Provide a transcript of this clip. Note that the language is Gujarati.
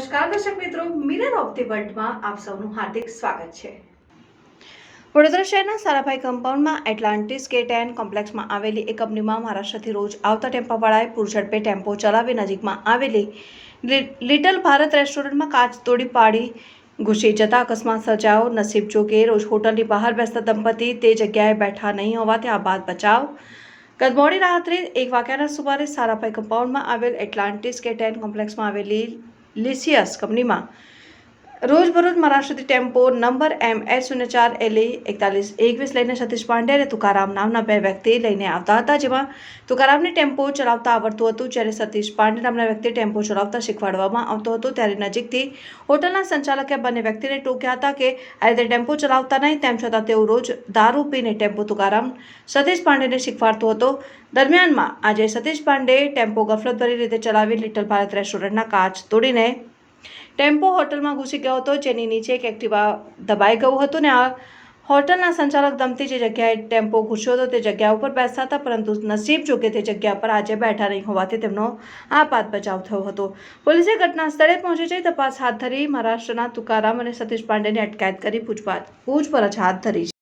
નમસ્કાર દર્શક મિત્રો, મિરર ઓફ ધી વર્લ્ડમાં આપ સૌનું હાર્દિક સ્વાગત છે। વડોદરા શહેરના સારાભાઈ કમ્પાઉન્ડમાં એટલાન્ટિસ કે10 કોમ્પ્લેક્સમાં આવેલી એક કંપનીમાં મહારાષ્ટ્રથી રોજ આવતા ટેમ્પાવાળાએ પૂરઝડપે ટેમ્પો ચલાવી નજીકમાં આવેલી લિટલ ભારત રેસ્ટોરન્ટમાં કાચ તોડી પાડી ઘૂસી જતા અકસ્માત સર્જાયો। નસીબ જો કે રોજ હોટલની બહાર બેસતા દંપતી તે જગ્યાએ બેઠા નહીં હોવાથી આ બાદ બચાવ। ગત મોડી રાત્રે 1 વાગ્યાના સુમારે સારાભાઈ કમ્પાઉન્ડમાં આવેલ એટલાન્ટિસ કે10 કોમ્પ્લેક્સમાં આવેલી લિસિયસ કંપનીમાં રોજબરોજ મહારાષ્ટ્રથી ટેમ્પો નંબર MS04 LE 4121 લઈને સતીશ પાંડે અને તુકારામ નામના બે વ્યક્તિ લઈને આવતા હતા, જેમાં તુકારામને ટેમ્પો ચલાવતા આવડતું હતું, જ્યારે સતીશ પાંડે નામના વ્યક્તિ ટેમ્પો ચલાવતા શીખવાડવામાં આવતો હતો। ત્યારે નજીકથી હોટલના સંચાલકે બંને વ્યક્તિને ટોક્યા હતા કે આ રીતે ટેમ્પો ચલાવતા નહીં, તેમ છતાં તેઓ રોજ દારૂ પીને ટેમ્પો તુકારામ સતીશ પાંડેને શીખવાડતો હતો। દરમિયાનમાં આજે સતીશ પાંડે ટેમ્પો ગફલતભરી રીતે ચલાવી લિટલ ભારત રેસ્ટોરન્ટના કાચ તોડીને ટેમ્પો હોટલમાં ઘૂસી ગયો હતો, જેની નીચે એક એક્ટિવા દબાઈ ગયું હતું ને આ હોટલના સંચાલક દંપતી જે જગ્યાએ ટેમ્પો ઘૂસ્યો હતો તે જગ્યા ઉપર બેસતા હતા, પરંતુ નસીબ જો કે તે જગ્યા પર આજે બેઠા નહીં હોવાથી તેમનો આપાત બચાવ થયો હતો। પોલીસે ઘટના સ્થળે પહોંચી જઈ તપાસ હાથ ધરી મહારાષ્ટ્રના તુકારામ અને સતીશ પાંડેની અટકાયત કરી પૂછપરછ હાથ ધરી છે।